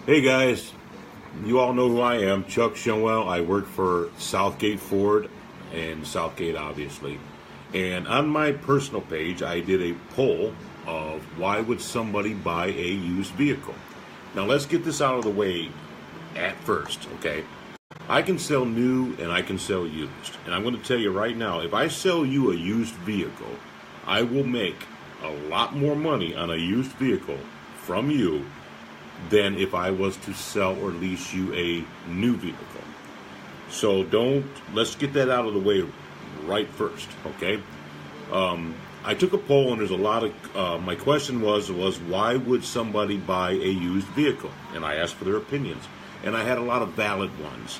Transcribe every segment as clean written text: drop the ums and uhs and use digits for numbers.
Hey guys, you all know who I am, Chuck Shunwell. I work for Southgate Ford and Southgate, obviously. And on my personal page, I did a poll of why would somebody buy a used vehicle. Now let's get this out of the way at first, okay? I can sell new and I can sell used. And I'm going to tell you right now, if I sell you a used vehicle, I will make a lot more money on a used vehicle from you than if I was to sell or lease you a new vehicle. So let's get that out of the way right first, okay? I took a poll and there's a lot of, my question was why would somebody buy a used vehicle? And I asked for their opinions. And I had a lot of valid ones.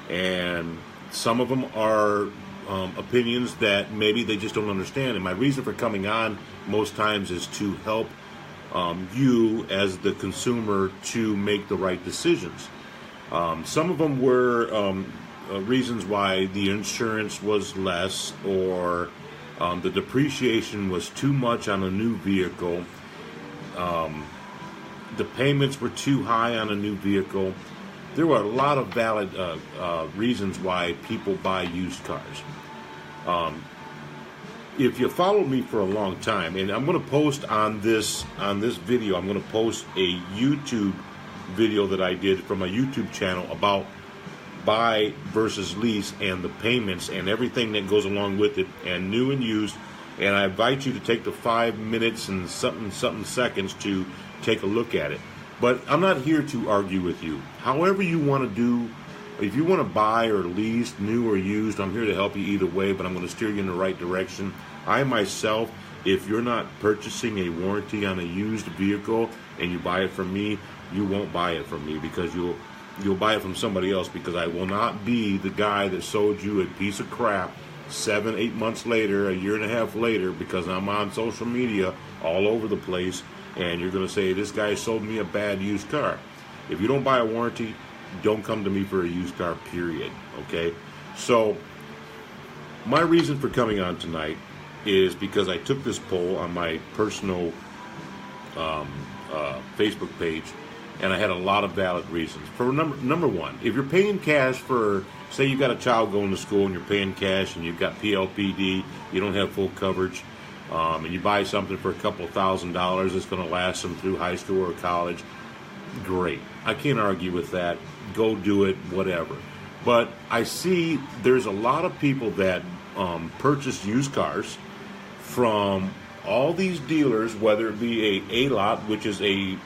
And some of them are opinions that maybe they just don't understand. And my reason for coming on most times is to help you as the consumer to make the right decisions. Some of them were reasons why the insurance was less, or the depreciation was too much on a new vehicle. The payments were too high on a new vehicle. There were a lot of valid reasons why people buy used cars. If you followed me for a long time, and I'm going to post on this video, I'm going to post a YouTube video that I did from a YouTube channel about buy versus lease and the payments and everything that goes along with it, and new and used. And I invite you to take the 5 minutes and something seconds to take a look at it. But I'm not here to argue with you. However you want to do, if you want to buy or lease, new or used, I'm here to help you either way, but I'm going to steer you in the right direction. I myself, if you're not purchasing a warranty on a used vehicle and you buy it from me, you won't buy it from me, because you'll buy it from somebody else, because I will not be the guy that sold you a piece of crap 7, 8 months later, a year and a half later, because I'm on social media all over the place, and you're going to say, this guy sold me a bad used car. If you don't buy a warranty, don't come to me for a used car, period. Okay? So my reason for coming on tonight is because I took this poll on my personal Facebook page, and I had a lot of valid reasons. For number one, if you're paying cash for, say you got a child going to school and you're paying cash and you've got PLPD, you don't have full coverage, and you buy something for a couple $1,000 that's going to last them through high school or college, great. I can't argue with that. Go do it, whatever. But I see there's a lot of people that purchase used cars from all these dealers, whether it be a lot, which is a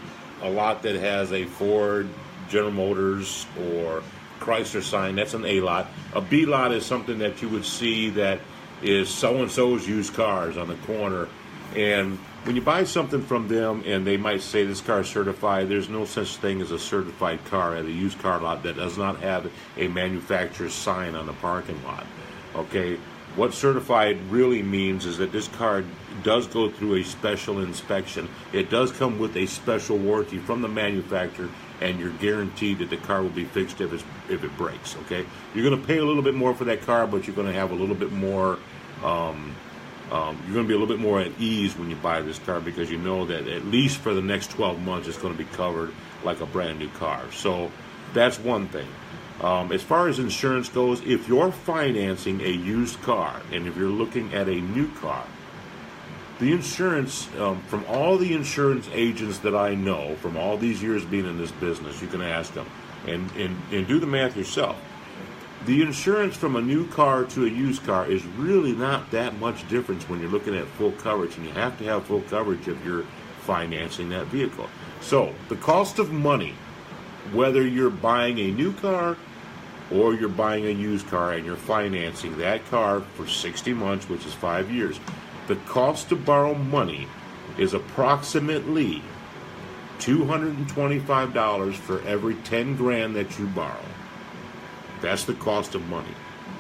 lot that has a Ford, General Motors, or Chrysler sign. That's an A lot. A B lot is something that you would see that is so-and-so's used cars on the corner. And when you buy something from them and they might say this car is certified, there's no such thing as a certified car at a used car lot that does not have a manufacturer's sign on the parking lot. Okay? What certified really means is that this car does go through a special inspection. It does come with a special warranty from the manufacturer, and you're guaranteed that the car will be fixed if it breaks. Okay, you're going to pay a little bit more for that car, but you're going to have a little bit more. You're going to be a little bit more at ease when you buy this car, because you know that at least for the next 12 months it's going to be covered like a brand new car. So that's one thing. As far as insurance goes, if you're financing a used car and if you're looking at a new car, the insurance, from all the insurance agents that I know, from all these years being in this business, you can ask them and do the math yourself. The insurance from a new car to a used car is really not that much difference when you're looking at full coverage, and you have to have full coverage if you're financing that vehicle. So the cost of money, whether you're buying a new car or you're buying a used car and you're financing that car for 60 months, which is 5 years, the cost to borrow money is approximately $225 for every 10 grand that you borrow. That's the cost of money.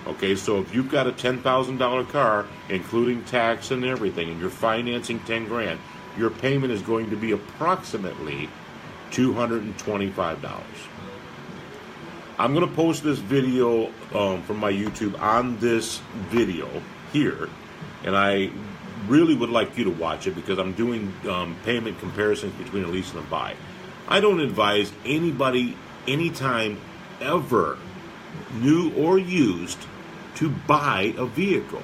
Okay, so if you've got a $10,000 car, including tax and everything, and you're financing 10 grand, your payment is going to be approximately $225. I'm going to post this video from my YouTube on this video here, and I really would like you to watch it, because I'm doing payment comparisons between a lease and a buy. I don't advise anybody, anytime, ever, new or used, to buy a vehicle.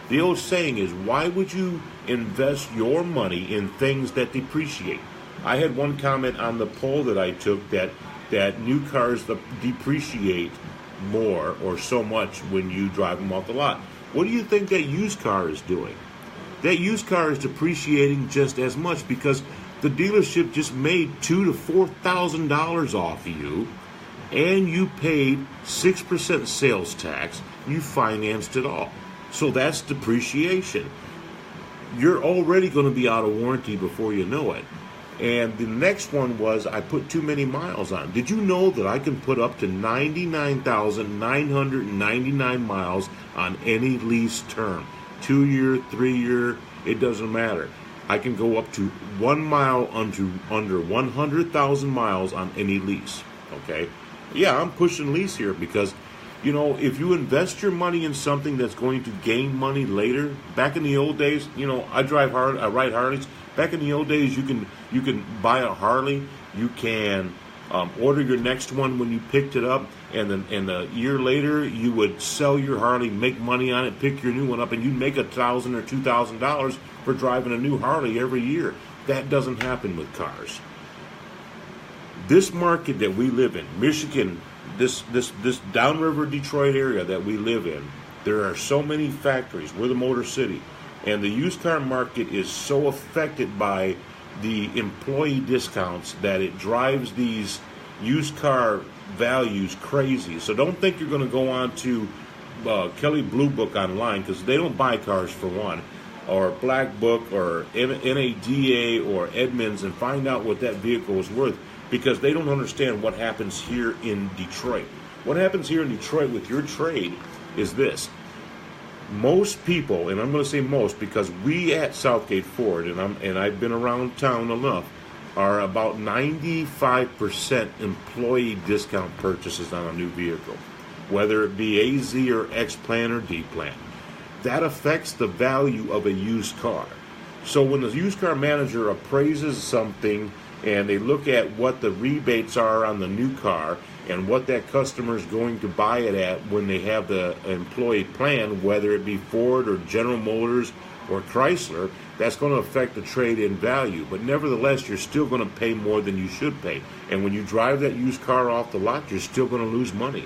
The old saying is, why would you invest your money in things that depreciate? I had one comment on the poll that I took that new cars depreciate more or so much when you drive them off the lot. What do you think that used car is doing? That used car is depreciating just as much because the dealership just made $2,000 to $4,000 off of you, and you paid 6% sales tax. You financed it all. So that's depreciation. You're already going to be out of warranty before you know it. And the next one was, I put too many miles on. Did you know that I can put up to 99,999 miles on any lease term? 2-year, 3-year, it doesn't matter. I can go up to 1 mile under 100,000 miles on any lease. Okay? Yeah, I'm pushing lease here because, you know, if you invest your money in something that's going to gain money later, back in the old days, you know, I ride Harleys. Back in the old days, you can buy a Harley, you can order your next one when you picked it up, and then a year later you would sell your Harley, make money on it, pick your new one up, and you'd make $1,000 or $2,000 for driving a new Harley every year. That doesn't happen with cars. This market that we live in, Michigan, this downriver Detroit area that we live in, there are so many factories. We're the Motor City. And the used car market is so affected by the employee discounts that it drives these used car values crazy. So don't think you're going to go on to Kelley Blue Book online, because they don't buy cars for one, or Black Book or NADA or Edmunds, and find out what that vehicle is worth, because they don't understand what happens here in Detroit. What happens here in Detroit with your trade is this. Most people, and I'm going to say most because we at Southgate Ford, and I've been around town enough, are about 95% employee discount purchases on a new vehicle, whether it be AZ or X plan or D plan. That affects the value of a used car. So when the used car manager appraises something and they look at what the rebates are on the new car and what that customer is going to buy it at when they have the employee plan, whether it be Ford or General Motors or Chrysler, that's going to affect the trade-in value. But nevertheless, you're still going to pay more than you should pay. And when you drive that used car off the lot, you're still going to lose money.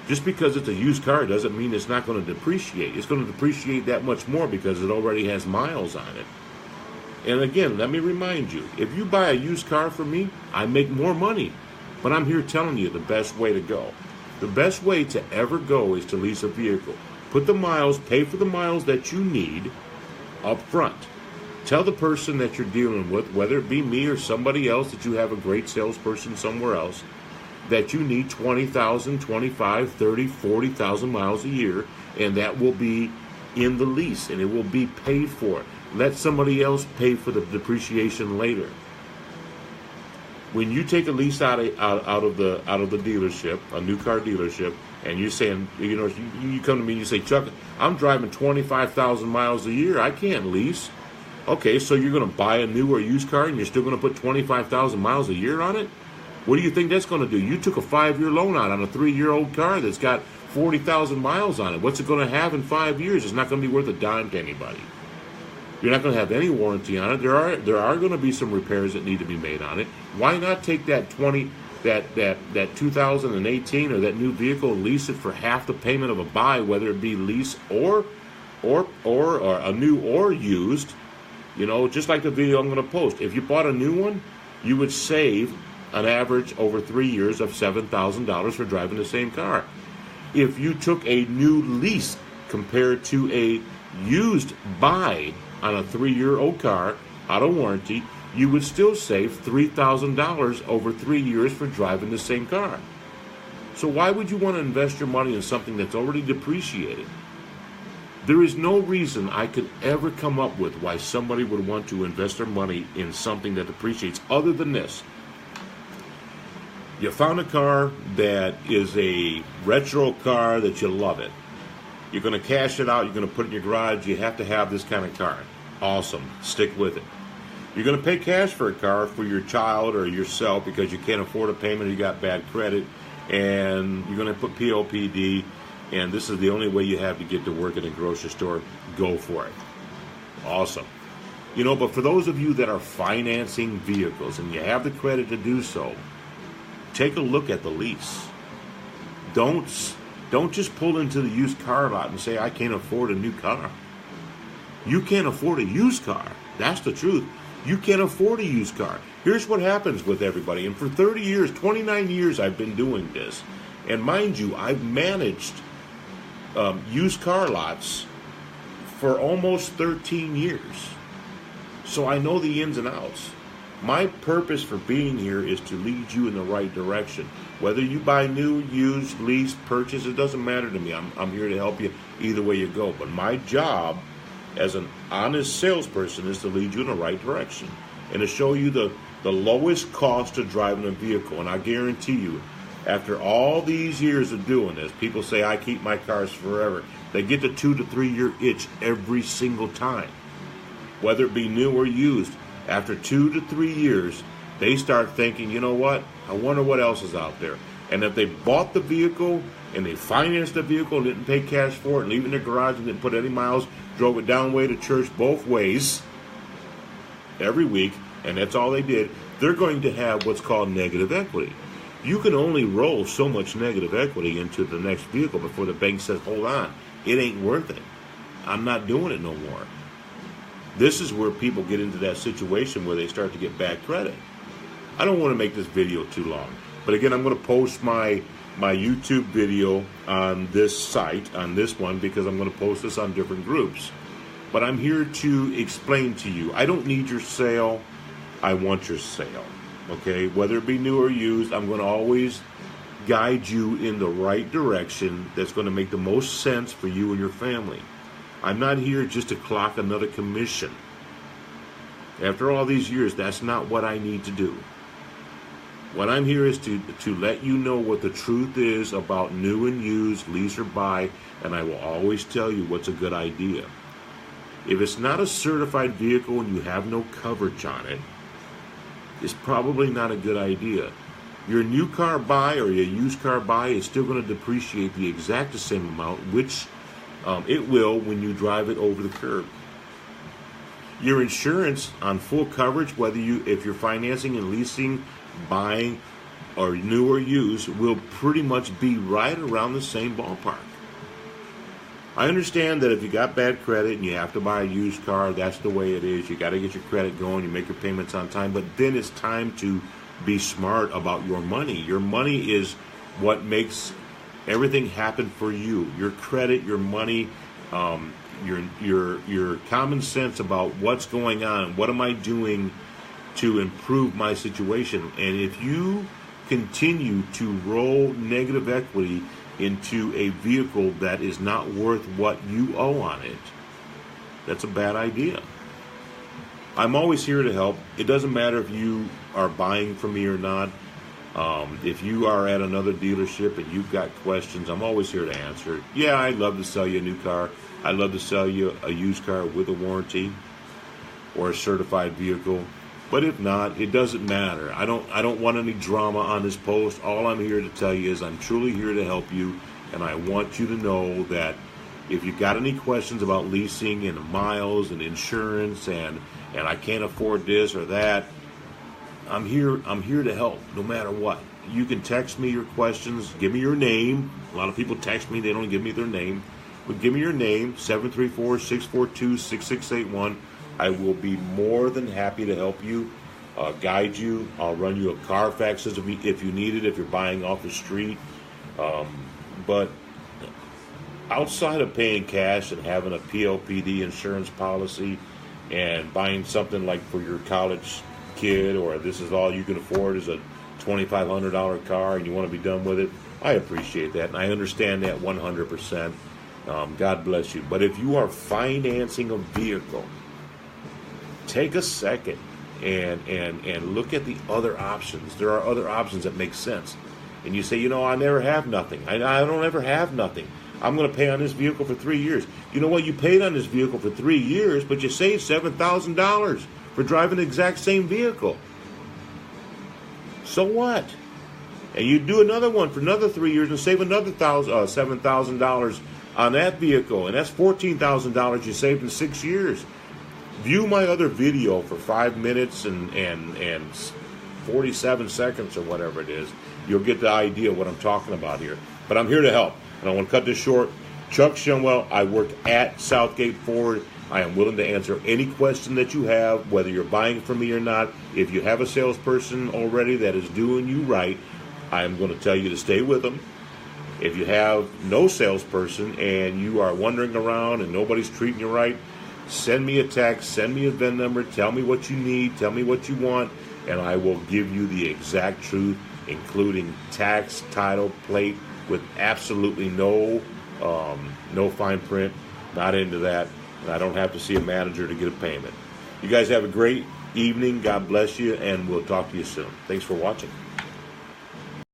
Just because it's a used car doesn't mean it's not going to depreciate. It's going to depreciate that much more because it already has miles on it. And again, let me remind you, if you buy a used car from me, I make more money. But I'm here telling you the best way to go. The best way to ever go is to lease a vehicle. Put the miles, pay for the miles that you need up front. Tell the person that you're dealing with, whether it be me or somebody else, that you have a great salesperson somewhere else, that you need 20,000, 25, 30, 40,000 miles a year, and that will be in the lease, and it will be paid for. Let somebody else pay for the depreciation later. When you take a lease out of the dealership, a new car dealership, and you're saying, you know, you come to me and you say, Chuck, I'm driving 25,000 miles a year. I can't lease. Okay, so you're going to buy a new or used car and you're still going to put 25,000 miles a year on it? What do you think that's going to do? You took a 5-year loan out on a 3-year-old car that's got 40,000 miles on it. What's it going to have in 5 years? It's not going to be worth a dime to anybody. You're not going to have any warranty on it. There are going to be some repairs that need to be made on it. Why not take that 2018 or that new vehicle and lease it for half the payment of a buy, whether it be lease or a new or used? You know, just like the video I'm going to post. If you bought a new one, you would save an average over 3 years of $7,000 for driving the same car. If you took a new lease compared to a used buy on a 3-year-old car out of warranty, you would still save $3,000 over 3 years for driving the same car. So why would you want to invest your money in something that's already depreciated? There is no reason I could ever come up with why somebody would want to invest their money in something that depreciates other than this. You found a car that is a retro car that you love it. You're going to cash it out. You're going to put it in your garage. You have to have this kind of car. Awesome. Stick with it. You're going to pay cash for a car for your child or yourself because you can't afford a payment or you got bad credit, and you're going to put PLPD, and this is the only way you have to get to work at a grocery store. Go for it. Awesome. But for those of you that are financing vehicles and you have the credit to do so, take a look at the lease. Don't just pull into the used car lot and say, I can't afford a new car. You can't afford a used car. That's the truth. You can't afford a used car. Here's what happens with everybody. And for 30 years, 29 years, I've been doing this. And mind you, I've managed used car lots for almost 13 years. So I know the ins and outs. My purpose for being here is to lead you in the right direction. Whether you buy new, used, lease, purchase, it doesn't matter to me. I'm here to help you either way you go. But my job as an honest salesperson is to lead you in the right direction and to show you the lowest cost of driving a vehicle. And I guarantee you, after all these years of doing this, people say, I keep my cars forever. They get the 2 to 3 year itch every single time, whether it be new or used. After 2 to 3 years, they start thinking, you know what? I wonder what else is out there. And if they bought the vehicle and they financed the vehicle and didn't pay cash for it and leave it in their garage and didn't put any miles, drove it down way to church both ways every week, and that's all they did, they're going to have what's called negative equity. You can only roll so much negative equity into the next vehicle before the bank says, hold on, it ain't worth it. I'm not doing it no more. This is where people get into that situation where they start to get bad credit. I don't want to make this video too long, but again, I'm going to post my YouTube video on this site, on this one, because I'm going to post this on different groups. But I'm here to explain to you, I don't need your sale, I want your sale. Okay, whether it be new or used, I'm going to always guide you in the right direction that's going to make the most sense for you and your family. I'm not here just to clock another commission. After all these years, that's not what I need to do. What I'm here is to let you know what the truth is about new and used, lease or buy, and I will always tell you what's a good idea. If it's not a certified vehicle and you have no coverage on it, it's probably not a good idea. Your new car buy or your used car buy is still going to depreciate the exact same amount, which it will when you drive it over the curb. Your insurance on full coverage, if you're financing and leasing, buying, or new or used, will pretty much be right around the same ballpark. I understand that if you got bad credit and you have to buy a used car, that's the way it is. You got to get your credit going, you make your payments on time, but then it's time to be smart about your money. Your money is what makes everything happen for you. Your credit, your money, your common sense about what's going on. What am I doing to improve my situation? And if you continue to roll negative equity into a vehicle that is not worth what you owe on it, that's a bad idea. I'm always here to help. It doesn't matter if you are buying from me or not. If you are at another dealership and you've got questions, I'm always here to answer. Yeah, I'd love to sell you a new car. I'd love to sell you a used car with a warranty or a certified vehicle. But if not, it doesn't matter. I don't want any drama on this post. All I'm here to tell you is I'm truly here to help you, and I want you to know that if you've got any questions about leasing and miles and insurance and I can't afford this or that, I'm here to help no matter what. You can text me your questions. Give me your name. A lot of people text me. They don't give me their name. But give me your name, 734-642-6681. I will be more than happy to help you, guide you. I'll run you a Carfax if you need it, if you're buying off the street. But outside of paying cash and having a PLPD insurance policy and buying something like for your college kid, or this is all you can afford is a $2,500 car and you want to be done with it, I appreciate that and I understand that 100%. God bless you. But if you are financing a vehicle, take a second and look at the other options. There are other options that make sense. And you say, I never have nothing. I don't ever have nothing. I'm going to pay on this vehicle for 3 years. You know what? You paid on this vehicle for 3 years, but you saved $7,000. for driving the exact same vehicle. So what? And you do another one for another 3 years and save another $7,000 on that vehicle, and that's $14,000 you saved in 6 years. View my other video for 5 minutes and 47 seconds or whatever it is. You'll get the idea of what I'm talking about here. But I'm here to help, and I want to cut this short. Chuck Shumwell, I work at Southgate Ford. I am willing to answer any question that you have, whether you're buying from me or not. If you have a salesperson already that is doing you right, I am going to tell you to stay with them. If you have no salesperson and you are wandering around and nobody's treating you right, send me a text, send me a VIN number, tell me what you need, tell me what you want, and I will give you the exact truth, including tax, title, plate, with absolutely no fine print. Not into that. And I don't have to see a manager to get a payment. You guys have a great evening. God bless you, and we'll talk to you soon. Thanks for watching.